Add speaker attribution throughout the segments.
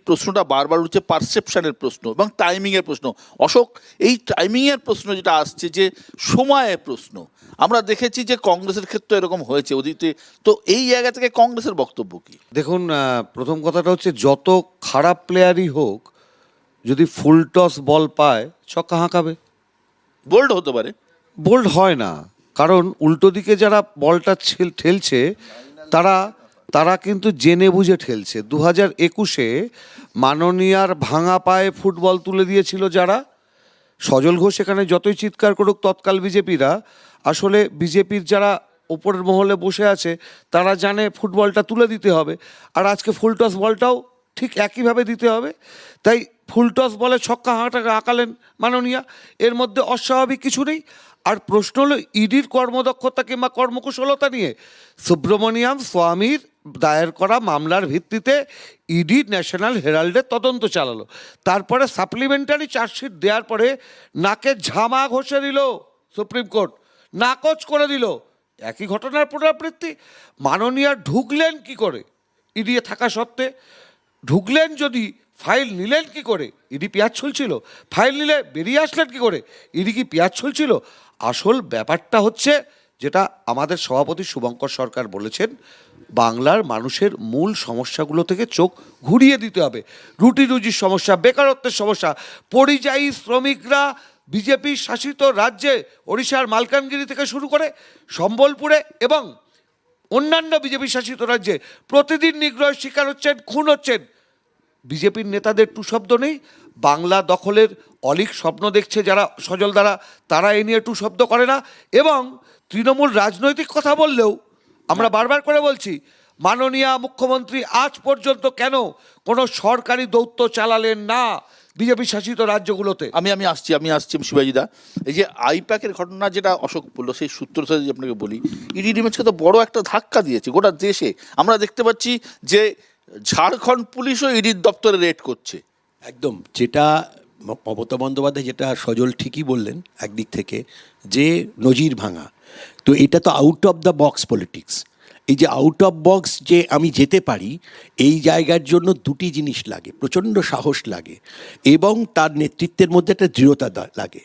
Speaker 1: প্রশ্নটা বারবার উঠছে পারসেপশনের প্রশ্ন এবং টাইমিংয়ের প্রশ্ন। অশোক, এই টাইমিংয়ের প্রশ্ন যেটা আসছে, যে সময়ের প্রশ্ন, আমরা দেখেছি যে কংগ্রেসের ক্ষেত্রে এরকম হয়েছে অতীতে। তো এই জায়গা থেকে কংগ্রেসের বক্তব্য কি?
Speaker 2: দেখুন, প্রথম কথাটা হচ্ছে যত খারাপ প্লেয়ারই হোক, যদি ফুল টস বল পায় ছক্কা হাঁকাবে।
Speaker 1: বোল্ড হতে পারে,
Speaker 2: বোল্ড হয় না, কারণ উল্টো দিকে যারা বলটা ঠেলছে তারা তারা কিন্তু জেনে বুঝে ঠেলছে। 2021-এ মাননীয়ার ভাঙা পায়ে ফুটবল তুলে দিয়েছিল যারা, সজল ঘোষ এখানে যতই চিৎকার করুক তৎকাল বিজেপিরা, আসলে বিজেপির যারা ওপরের মহলে বসে আছে তারা জানে ফুটবলটা তুলে দিতে হবে। আর আজকে ফুল টস বলটাও ঠিক একইভাবে দিতে হবে। তাই ফুল টস বলে ছক্কা হাঁকালেন মাননীয়া, এর মধ্যে অস্বাভাবিক কিছু নেই। আর প্রশ্ন হলো ইডির কর্মদক্ষতা কিংবা কর্মকুশলতা নিয়ে। সুব্রমণিয়াম স্বামীর দায়ের করা মামলার ভিত্তিতে ইডি ন্যাশনাল হেরাল্ডে তদন্ত চালালো, তারপরে সাপ্লিমেন্টারি চার্জশিট দেওয়ার পরে নাকে ঝামা ঘষে দিল সুপ্রিম কোর্ট, নাকচ করে দিল। একই ঘটনার পুনরাবৃত্তি। মাননীয়া ঢুকলেন কি করে ইডি থাকা সত্ত্বে? ঢুকলেন যদি, ফাইল নিলেন কি করে? ইডি পেঁয়াজ ছুলছিল? ফাইল নিলে বেরিয়ে আসলেন কি করে? ইডি কি পেঁয়াজ ছুলছিল? আসল ব্যাপারটা হচ্ছে যেটা আমাদের সভাপতি শুভঙ্কর সরকার বলেছেন, বাংলার মানুষের মূল সমস্যাগুলো থেকে চোখ ঘুরিয়ে দিতে হবে। রুটি রুজির সমস্যা, বেকারত্বের সমস্যা, পরিযায়ী শ্রমিকরা বিজেপি শাসিত রাজ্যে ওড়িশার মালকানগিরি থেকে শুরু করে সম্বলপুরে এবং অন্যান্য বিজেপি শাসিত রাজ্যে প্রতিদিন নিগ্রহের শিকার হচ্ছেন, খুন হচ্ছেন। বিজেপির নেতাদের টু শব্দ নেই। বাংলা দখলের অলীক স্বপ্ন দেখছে যারা সজল দ্বারা, তারা এ নিয়ে টু শব্দ করে না। এবং তৃণমূল রাজনৈতিক কথা বললেও আমরা বারবার করে বলছি, মাননীয় মুখ্যমন্ত্রী আজ পর্যন্ত কেন কোনো সরকারি দৌত্য চালালেন না বিজেপি শাসিত রাজ্যগুলোতে?
Speaker 1: আমি আসছি শিবাজিদা। এই যে আইপ্যাকের ঘটনা যেটা অশোক বললো, সেই সূত্র থেকে যদি আপনাকে বলি, ইডি ইমেজকে তো বড় একটা ধাক্কা দিয়েছে গোটা দেশে। আমরা দেখতে পাচ্ছি যে ঝাড়খণ্ড পুলিশও ইডির দপ্তরে রেড করছে।
Speaker 3: একদম, যেটা মমতা বন্দ্যোপাধ্যায় যেটা সজল ঠিকই বললেন একদিক থেকে, যে নজির ভাঙা। তো এটা তো out of the box politics. এই যে আউট অফ বক্স যে আমি যেতে পারি, এই জায়গার জন্য দুটি জিনিস লাগে, প্রচণ্ড সাহস লাগে এবং তার নেতৃত্বের মধ্যে একটা দৃঢ়তা লাগে।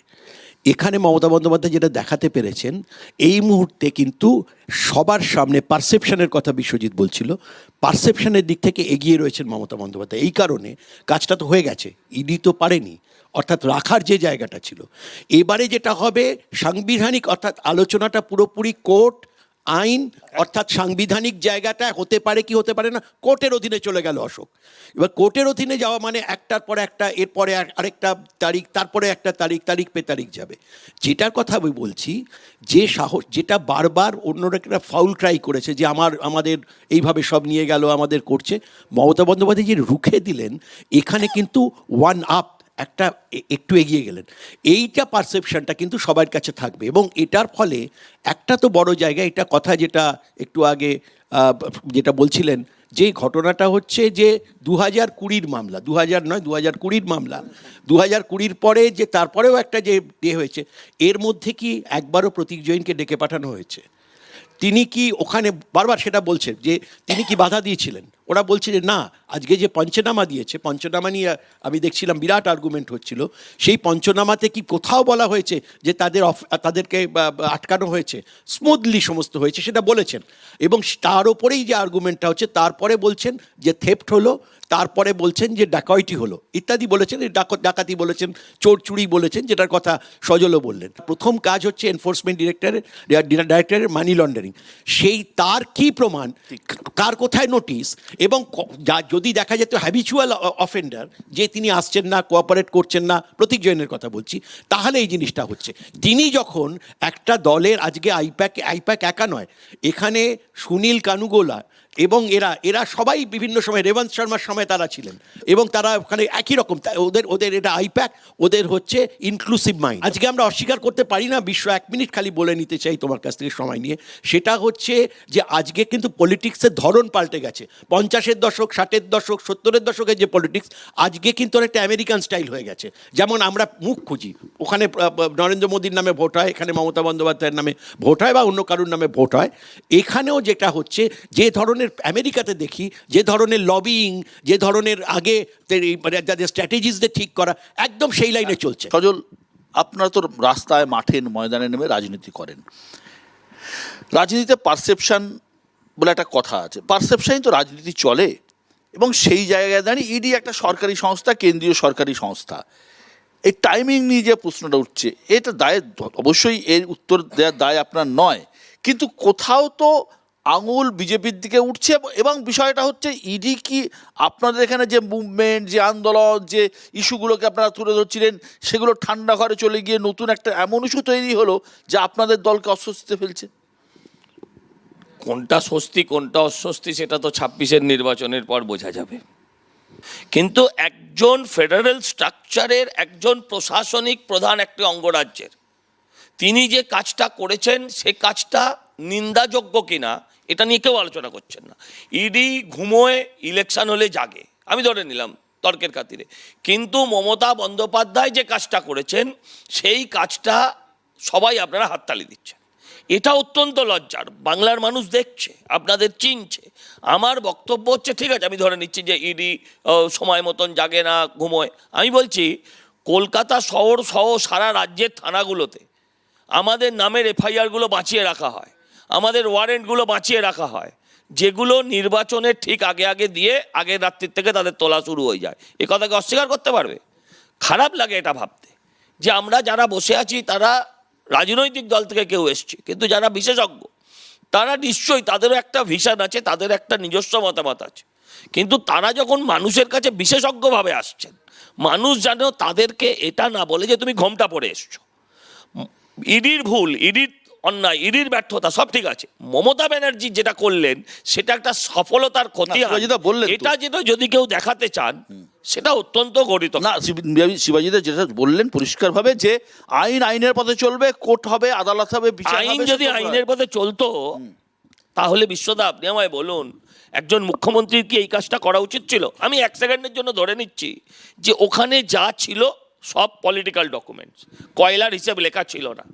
Speaker 3: এখানে মমতা বন্দ্যোপাধ্যায় যেটা দেখাতে পেরেছেন, এই মুহূর্তে কিন্তু সবার সামনে পারসেপশনের কথা বিশ্বজিৎ বলছিল, পারসেপশনের দিক থেকে এগিয়ে রয়েছেন মমতা বন্দ্যোপাধ্যায়। এই কারণে কাজটা তো হয়ে গেছে, ইডি তো পারেনি, অর্থাৎ রাখার যে জায়গাটা ছিল। এবারে যেটা হবে সাংবিধানিক, অর্থাৎ আলোচনাটা পুরোপুরি কোর্ট আইন, অর্থাৎ সাংবিধানিক জায়গাটা হতে পারে কি হতে পারে না, কোর্টের অধীনে চলে গেল অশোক। এবার কোর্টের অধীনে যাওয়া মানে একটার পর একটা, এরপরে আরেকটা তারিখ, তারপরে একটা তারিখ, তারিখ পে তারিখ যাবে। যেটার কথা আমি বলছি, যে সাহস, যেটা বারবার অন্যরা একটা ফাউল ট্রাই করেছে যে আমাদের এইভাবে সব নিয়ে গেল, আমাদের করছে, মমতা বন্দ্যোপাধ্যায় যে রুখে দিলেন, এখানে কিন্তু ওয়ান আপ, একটা একটু এগিয়ে গেলেন। এইটা পারসেপশনটা কিন্তু সবার কাছে থাকবে এবং এটার ফলে একটা তো বড় জায়গা, এটা কথা যেটা একটু আগে যেটা বলছিলেন, যে ঘটনাটা হচ্ছে যে 2020 মামলা, 2000 নয় 2020 মামলা, 2020 পরে যে তারপরেও একটা যে হয়েছে, এর মধ্যে কি একবারও প্রতীক জৈনকে ডেকে পাঠানো হয়েছে? তিনি কি ওখানে বারবার সেটা বলছেন যে তিনি কি বাধা দিয়েছিলেন? ওরা বলছে যে না, আজকে যে পঞ্চনামা দিয়েছে, পঞ্চনামা নিয়ে আমি দেখছিলাম বিরাট আর্গুমেন্ট হচ্ছিল, সেই পঞ্চনামাতে কি কোথাও বলা হয়েছে যে তাদেরকে আটকানো হয়েছে? স্মুথলি সমস্ত হয়েছে সেটা বলেছেন। এবং তার ওপরেই যে আর্গুমেন্টটা হচ্ছে, তারপরে বলছেন যে থেফট হলো, তারপরে বলছেন যে ডাকাইটি হলো, ইত্যাদি বলেছেন, ডাকাতি বলেছেন, চোর চুরি বলেছেন, যেটার কথা সজলও বললেন। প্রথম কাজ হচ্ছে এনফোর্সমেন্ট ডাইরেক্টরের মানি লন্ডারিং। সেই তার কি প্রমাণ, কার কোথায় নোটিশ, এবং যদি দেখা যেত হ্যাবিচুয়াল অফেন্ডার, যে তিনি আসছেন না, কোঅপারেট করছেন না, প্রতীক জৈনের কথা বলছি, তাহলে এই জিনিসটা হচ্ছে। তিনি যখন একটা দলের, আজকে আইপ্যাক একা নয়, এখানে সুনীল কানুগোলা এবং এরা সবাই বিভিন্ন সময়, রেবন্ত শর্মার সময় তারা ছিলেন এবং তারা ওখানে একই রকম, ওদের এটা আইপ্যাক, ওদের হচ্ছে ইনক্লুসিভ মাইন্ড। আজকে আমরা অস্বীকার করতে পারি না, বিশ্ব 1 মিনিট খালি বলে নিতে চাই তোমার কাছ থেকে সময় নিয়ে, সেটা হচ্ছে যে আজকে কিন্তু পলিটিক্সের ধরন পাল্টে গেছে। 50-এর দশক, 60-এর দশক, 70-এর দশকের যে পলিটিক্স, আজকে কিন্তু অনেকটা আমেরিকান স্টাইল হয়ে গেছে। যেমন আমরা মুখ খুঁজি, ওখানে নরেন্দ্র মোদীর নামে ভোট হয়, এখানে মমতা বন্দ্যোপাধ্যায়ের নামে ভোট হয় বা অন্য কারুর নামে ভোট হয়। এখানেও যেটা হচ্ছে, যে ধরনের ধরনের আমেরিকাতে দেখি, যে ধরনের লবিং, যে ধরনের আগে মানে যাদের স্ট্র্যাটেজিসদের ঠিক করা, একদম সেই লাইনে চলছে।
Speaker 1: সজল, আপনারা তো রাস্তায়, মাঠে, ময়দানে নেমে রাজনীতি করেন। রাজনীতিতে পারসেপশন বলে একটা কথা আছে, পারসেপশনই তো রাজনীতি চলে। এবং সেই জায়গায় দাঁড়িয়ে ইডি একটা সরকারি সংস্থা, কেন্দ্রীয় সরকারি সংস্থা, এই টাইমিং নিয়ে যে প্রশ্নটা উঠছে, এটা দায়, অবশ্যই এর উত্তর দেওয়ার দায় আপনার নয়, কিন্তু কোথাও তো আঙুল বিজেপির দিকে উঠছে। এবং বিষয়টা হচ্ছে ইডি কি আপনাদের এখানে যে মুভমেন্ট, যে আন্দোলন, যে ইস্যুগুলোকে আপনারা তুলে ধরছিলেন, সেগুলো ঠান্ডা ঘরে চলে গিয়ে নতুন একটা এমন ইস্যু তৈরি হলো যে আপনাদের দলকে অস্বস্তিতে ফেলছে?
Speaker 4: কোনটা স্বস্তি কোনটা অস্বস্তি সেটা তো 26-এর নির্বাচনের পর বোঝা যাবে। কিন্তু একজন ফেডারেল স্ট্রাকচারের একজন প্রশাসনিক প্রধান একটি অঙ্গরাজ্যের তিনি যে কাজটা করেছেন সে কাজটা নিন্দাযোগ্য কিনা এটা নিয়ে কেউ আলোচনা করছেন না। ইডি ঘুমোয়, ইলেকশন হলে জাগে, আমি ধরে নিলাম তর্কের খাতিরে, কিন্তু মমতা বন্দ্যোপাধ্যায় যে কাজটা করেছেন সেই কাজটা সবাই আপনারা হাততালি দিচ্ছেন। এটা অত্যন্ত লজ্জার। বাংলার মানুষ দেখছে, আপনাদের চিনছে। আমার বক্তব্য হচ্ছে, ঠিক আছে আমি ধরে নিচ্ছি যে ইডি সময় মতন জাগে না, ঘুমোয়। আমি বলছি কলকাতা শহর সহ সারা রাজ্যের থানাগুলোতে আমাদের নামের এফআইআরগুলো বাঁচিয়ে রাখা হয়, আমাদের ওয়ারেন্টগুলো বাঁচিয়ে রাখা হয়, যেগুলো নির্বাচনের ঠিক আগে আগে দিয়ে আগের রাত্রির থেকে তাদের তোলা শুরু হয়ে যায়। এ কথাকে অস্বীকার করতে পারবে? খারাপ লাগে এটা ভাবতে যে আমরা যারা বসে আছি তারা রাজনৈতিক দল থেকে কেউ এসছে, কিন্তু যারা বিশেষজ্ঞ তারা নিশ্চয়ই তাদেরও একটা ভিশন আছে, তাদের একটা নিজস্ব মতামত আছে, কিন্তু তারা যখন মানুষের কাছে বিশেষজ্ঞভাবে আসছেন, মানুষ যেন তাদেরকে এটা না বলে যে তুমি ঘোমটা পড়ে এসছো। ইডির ভুল, ইডির অন্যায়, ইডির ব্যর্থতা সব ঠিক আছে, মমতা ব্যানার্জি যেটা করলেন সেটা একটা সফলতার ক্ষতি।
Speaker 1: শিবাজিদা বললেন তো।
Speaker 4: এটা যেটা যদি কেউ দেখাতে চান সেটা অত্যন্ত গঠিত
Speaker 1: না, শিবাজিদা যেটা বললেন পরিষ্কারভাবে যে আইন আইনের পথে চলবে, কোর্ট হবে, আদালত হবে, বিচার হবে।
Speaker 4: আইন যদি আইনের পথে চলতো তাহলে বিশ্বদা আপনি আমায় বলুন একজন মুখ্যমন্ত্রীর কি এই কাজটা করা উচিত ছিল? আমি 1 সেকেন্ডের জন্য ধরে নিচ্ছি যে ওখানে যা ছিল সব পলিটিক্যাল ডকুমেন্টস, কয়লার হিসেব লেখা ছিল না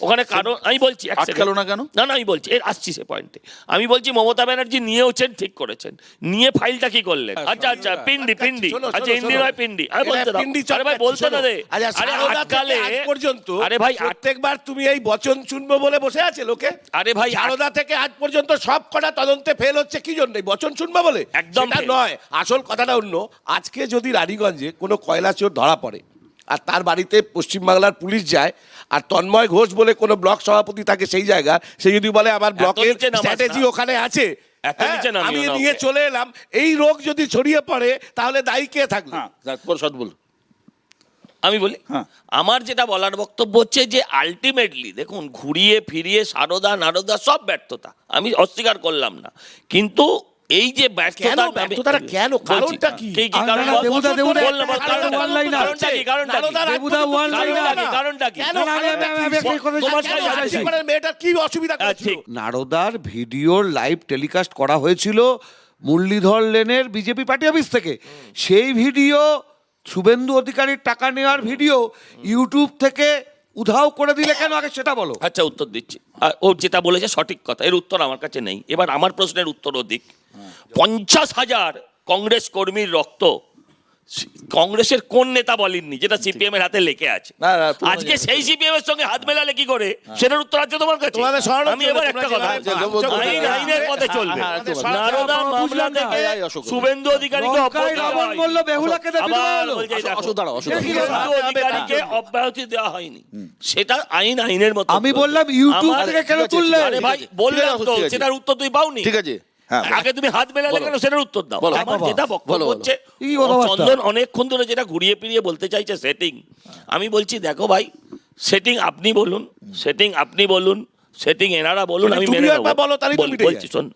Speaker 4: ওখানে। কারণ আমি বলছি
Speaker 1: আটকালো না কেন?
Speaker 4: না আমি বলছি এর আসছি সে পয়েন্টে। আমি বলছি মমতা ব্যানার্জি নিয়েওছেন, ঠিক করেছেন, নিয়ে ফাইলটা কি করলেন? আচ্ছা পিন্ডি আচ্ছা হিন্দি নয় পিন্ডি, আমি বলতে দাও। আরে ভাই বলতে না রে, আরে আটকালে
Speaker 5: পর্যন্ত,
Speaker 4: আরে ভাই
Speaker 5: প্রত্যেকবার তুমি এই বচন শুনবো বলে বসে আছে লোকে।
Speaker 4: আরে ভাই
Speaker 5: সারদা থেকে আজ পর্যন্ত সব কটা তদন্তে ফেল হচ্ছে কি জন্য? বচন শুনবো বলে?
Speaker 4: একদম
Speaker 5: সেটা
Speaker 4: fail।
Speaker 5: নয়, আসল কথাটা অন্য। আজকে যদি রানীগঞ্জে কোনো কয়লা চোর ধরা পড়ে আর তার বাড়িতে পশ্চিমবাংলার পুলিশ যায়, আর তন্ময় ঘোষ বলে কোনো ব্লক সভাপতি থাকে সেই জায়গা, সে যদি বলে আমার ব্লকের
Speaker 4: নিচে নামাস না।
Speaker 5: স্ট্র্যাটেজি ওখানে আছে,
Speaker 4: এত নিচে নামিও
Speaker 5: আমি
Speaker 4: না
Speaker 5: নিয়ে
Speaker 4: ওকে।
Speaker 5: চলে এলাম, এই রোগ যদি ছড়িয়ে পড়ে তাহলে দায়ী কে থাকবে?
Speaker 1: হ্যাঁ, তারপর সদ বল।
Speaker 4: আমি বলি
Speaker 1: হ্যাঁ।
Speaker 4: আমার যেটা বলার বক্তব্য হচ্ছে যে আলটিমেটলি দেখুন ঘুরিয়ে ফিরিয়ে সারদা নারদা সব ব্যর্থতা, আমি অস্বীকার করলাম না, কিন্তু এই যে
Speaker 5: কেন ব্যর্থতাটা কেন? কারণটা কি?
Speaker 4: কারণ
Speaker 2: না, দেবুদা, দেবুদা,
Speaker 4: বললাম,
Speaker 2: কারণটা one liner।
Speaker 4: কারণটা কি? কারণটা কি?
Speaker 5: নারদার
Speaker 2: দেবুদা one liner।
Speaker 4: কারণটা কি?
Speaker 5: কেন?
Speaker 4: তোমার
Speaker 5: কেন?
Speaker 4: কাছে আছে।
Speaker 5: আজকে মেয়েটার কি অসুবিধা করেছিল?
Speaker 4: ঠিক।
Speaker 2: নারদার ভিডিওর লাইভ টেলিকাস্ট করা হয়েছিল মুরলীধর লেনের বিজেপি পার্টি অফিস থেকে। সেই ভিডিও, শুভেন্দু অধিকারীর টাকা নেওয়ার ভিডিও ইউটিউব থেকে উধাও করে দিলে কেন, আগে সেটা বলো।
Speaker 4: আচ্ছা উত্তর দিচ্ছি। আর ও যেটা বলেছে সঠিক কথা, এর উত্তর আমার কাছে নেই। এবার আমার প্রশ্নের উত্তরও দিক। 50,000 কংগ্রেস কর্মীর রক্ত কংগ্রেসের কোন নেতা বলেননি, যেটা সিপিএম এর হাতে লেখে আছে?
Speaker 1: না, না, পুরো
Speaker 4: আজকে
Speaker 1: জায়গা।
Speaker 4: সেই সিপিএম এর সঙ্গে হাত মেলালে কি করে সেটার উত্তর আছে তোমার কাছে?
Speaker 5: তোমাদের সরানোর
Speaker 4: আমি
Speaker 5: জন্য
Speaker 4: এবার
Speaker 5: তোমরা
Speaker 4: একটা কথা,
Speaker 5: যেভাবে-
Speaker 4: আইন আইনের পথে চলবে।
Speaker 1: হ্যাঁ, হ্যাঁ,
Speaker 4: নারদা মামলা
Speaker 2: বুঝলাম না।
Speaker 4: থেকে
Speaker 1: এই অশোক।
Speaker 4: শুভেন্দু অধিকারীকে
Speaker 2: লঙ্কায়
Speaker 4: অব্যাহতি দেওয়া
Speaker 2: রাবণ
Speaker 4: হয়নি।
Speaker 2: বলল, বেহুলাকে দেবী দেওয়া
Speaker 4: আবার
Speaker 2: হলো।
Speaker 4: বলছে এই দেখো,
Speaker 1: অশোক দাঁড়াও, অশোক দাঁড়াও।
Speaker 4: শুভেন্দু অধিকারীকে অব্যাহতি দেওয়া হয়নি, সেটা আইন আইনের মতো।
Speaker 2: আমি বললাম ইউটিউব
Speaker 4: আমার-
Speaker 2: থেকে কেন
Speaker 1: ঠিক আছে,
Speaker 2: তুললে?
Speaker 4: আরে ভাই বললাম তো,
Speaker 1: ঠিক আছে।
Speaker 4: সেটার উত্তর তুই পাওনি।
Speaker 1: ঠিক আছে, হ্যাঁ,
Speaker 4: আগে তুমি হাত মেলালে কেন সেটার উত্তর দাও।
Speaker 1: বলো।
Speaker 4: আমার যেটা বক্তব্য
Speaker 1: বলো, বলো।
Speaker 4: হচ্ছে
Speaker 2: কি কথাবার্তা?
Speaker 4: চন্দন অনেকক্ষণ ধরে যেটা ঘুরিয়ে ফিরিয়ে বলতে চাইছে সেটিং, আমি বলছি দেখো ভাই, সেটিং আপনি বলুন, সেটিং আপনি বলুন, সেটিং এনারা বলুন, আমি
Speaker 5: তুমি
Speaker 4: মেনে
Speaker 5: একবার
Speaker 4: নেবো।
Speaker 5: বলো, তাহলেই তো মিটে
Speaker 4: বলছি
Speaker 5: যায়।
Speaker 4: শোন,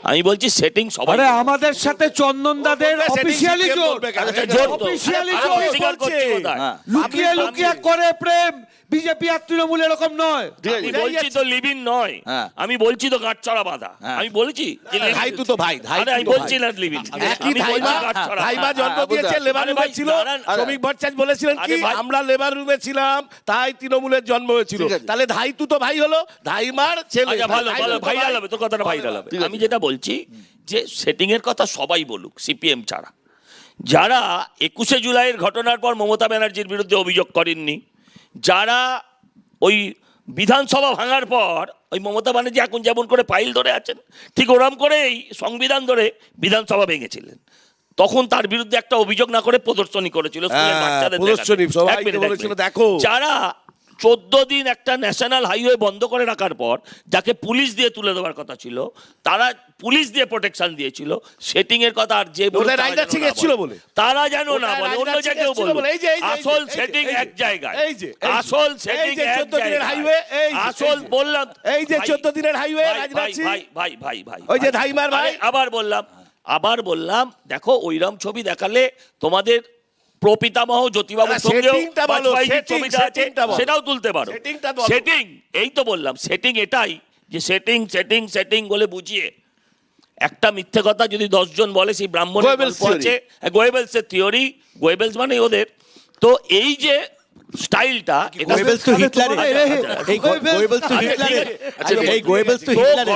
Speaker 4: আমি বলছি সেটিং সবাই
Speaker 2: আরে আমাদের সাথে চন্দন দাদের
Speaker 5: বলবে, setting
Speaker 2: অফিসিয়ালি
Speaker 5: CPM
Speaker 2: জোর,
Speaker 5: বলবে কেন?
Speaker 4: আচ্ছা, জোর তো।
Speaker 2: অফিসিয়ালি
Speaker 4: আরে,
Speaker 2: জোর
Speaker 4: অস্বীকার করছি
Speaker 5: বলছে।
Speaker 4: কোথায়?
Speaker 1: হ্যাঁ।
Speaker 2: লুকিয়ে লুকিয়ে করে প্রেম, বিজেপি আর তৃণমূল এরকম নয়।
Speaker 1: ঠিক
Speaker 4: আমি
Speaker 1: আছে।
Speaker 4: বলছি তো লিভিন নয়,
Speaker 1: হ্যাঁ।
Speaker 4: আমি বলছি তো গাঁটছড়া বাঁধা,
Speaker 1: হ্যাঁ।
Speaker 4: আমি বলছি যে লিভিন।
Speaker 5: ধাই তুতো ভাই, ধাই
Speaker 4: আরে আমি
Speaker 5: তুতো
Speaker 4: বলছি
Speaker 5: ভাই।
Speaker 4: না লিভিন,
Speaker 5: একই
Speaker 4: আমি বলছি
Speaker 5: ধাইমা,
Speaker 4: গাঁটছড়া।
Speaker 5: ধাইমা জন্ম
Speaker 1: হ্যাঁ,
Speaker 5: দিয়েছে,
Speaker 1: বুঝলাম।
Speaker 5: লেবার
Speaker 4: আরে
Speaker 5: রুমে
Speaker 4: ভাই,
Speaker 5: ছিল।
Speaker 4: দাঁড়ান।
Speaker 5: শ্রমিক ভট্টাচার্য বলেছিলেন কি,
Speaker 4: আরে ভাই-
Speaker 5: আমরা লেবার রুমে ছিলাম তাই তৃণমূলের জন্ম হয়েছিল।
Speaker 1: ঠিক আছে।
Speaker 5: তাহলে ধাই তুতো ভাই হলো ধাইমার ছেলে।
Speaker 4: আচ্ছা ভালো
Speaker 5: ধাই
Speaker 4: ভালো,
Speaker 5: তুতো
Speaker 4: ভাইরাল
Speaker 5: ভাই।
Speaker 4: হবে, তোর কথাটা ভাইরাল হবে।
Speaker 1: ঠিক আছে।
Speaker 4: আমি যেটা বলছি যে সেটিংয়ের কথা সবাই বলুক, সিপিএম ছাড়া, যারা 21শে জুলাইয়ের ঘটনার পর মমতা ব্যানার্জির বিরুদ্ধে অভিযোগ করেননি, যারা ওই বিধানসভা ভাঙার পর ওই মমতা ব্যানার্জি এখন যেমন করে ফাইল ধরে আছেন, ঠিক ওরম করেই সংবিধান ধরে বিধানসভা ভেঙেছিলেন, তখন তার বিরুদ্ধে একটা অভিযোগ না করে প্রদর্শনী করেছিল স্কুলের
Speaker 5: হ্যাঁ,
Speaker 4: বাচ্চাদের
Speaker 5: প্রদর্শনী,
Speaker 4: দেখাতে।
Speaker 5: সবাইকে
Speaker 4: এক মিনিট, এক
Speaker 5: বলেছিল,
Speaker 4: মিনিট।
Speaker 5: দেখো।
Speaker 4: যারা 14 দিন একটা ন্যাশনাল হাইওয়ে বন্ধ করে রাখার পর যাকে পুলিশ দিয়ে তুলে দেওয়ার কথা ছিল, তারা পুলিশ দিয়ে প্রোটেকশন দিয়েছিল, সেটিং এর কথা আর যে বলে
Speaker 5: ওদের রাজনাথ সিং এসেছিল বলে।
Speaker 4: তারা যেন না
Speaker 5: ওটা
Speaker 4: বলে, অন্য
Speaker 5: রাজনাথ সিং
Speaker 4: জায়গায়
Speaker 5: এসেছিল
Speaker 4: বলবে।
Speaker 5: বলে। এই যে, এই যে,
Speaker 4: আসল
Speaker 5: এই যে,
Speaker 4: সেটিং
Speaker 5: এই যে,
Speaker 4: এক জায়গায়,
Speaker 5: এই যে, এই যে,
Speaker 4: আসল
Speaker 5: এই
Speaker 4: সেটিং
Speaker 5: যে
Speaker 4: এক
Speaker 5: 14 দিনের
Speaker 4: জায়গায়,
Speaker 5: হাইওয়ে, এই যে,
Speaker 4: আসল
Speaker 5: এই যে।
Speaker 4: বললাম,
Speaker 5: এই যে
Speaker 4: ভাই,
Speaker 5: 14 দিনের হাইওয়ে,
Speaker 4: ভাই,
Speaker 5: রাজনাথ
Speaker 4: ভাই,
Speaker 5: সিং।
Speaker 4: ভাই, ভাই, ভাই, ভাই,
Speaker 5: ওই যে
Speaker 4: ভাই।
Speaker 5: ধাইমার ভাই।
Speaker 4: আরে, আবার বললাম দেখো ওইরকম ছবি দেখালে তোমাদের প্রপিতামহ জ্যোতিবাবুর
Speaker 5: আরে,
Speaker 4: সঙ্গেও
Speaker 5: settingটা বলো,
Speaker 4: বাজপেয়ীর
Speaker 5: setting,
Speaker 4: ছবিটা আছে,
Speaker 5: settingটা বলো।
Speaker 4: সেটাও তুলতে পারো।
Speaker 5: settingটা বলো।
Speaker 4: সেটিং, এই তো বললাম সেটিং এটাই, যে সেটিং সেটিং সেটিং বলে বুঝিয়ে একটা মিথ্যে কথা যদি 10 জন বলে, সেই ব্রাহ্মণের
Speaker 1: গোয়েবেলস
Speaker 4: গল্প আছে, গোয়েবেলসের থিওরি, গোয়েবেলস মানে ওদের, তো এই যে স্টাইলটা, এটা
Speaker 3: গোয়েবেলস তো হিটলারের, এই গোয়েবেলস তো
Speaker 4: আচ্ছা, ঠিক
Speaker 3: হিটলারের,
Speaker 4: আছে।
Speaker 3: এই গোয়েবেলস তো
Speaker 4: তো
Speaker 3: হিটলারের।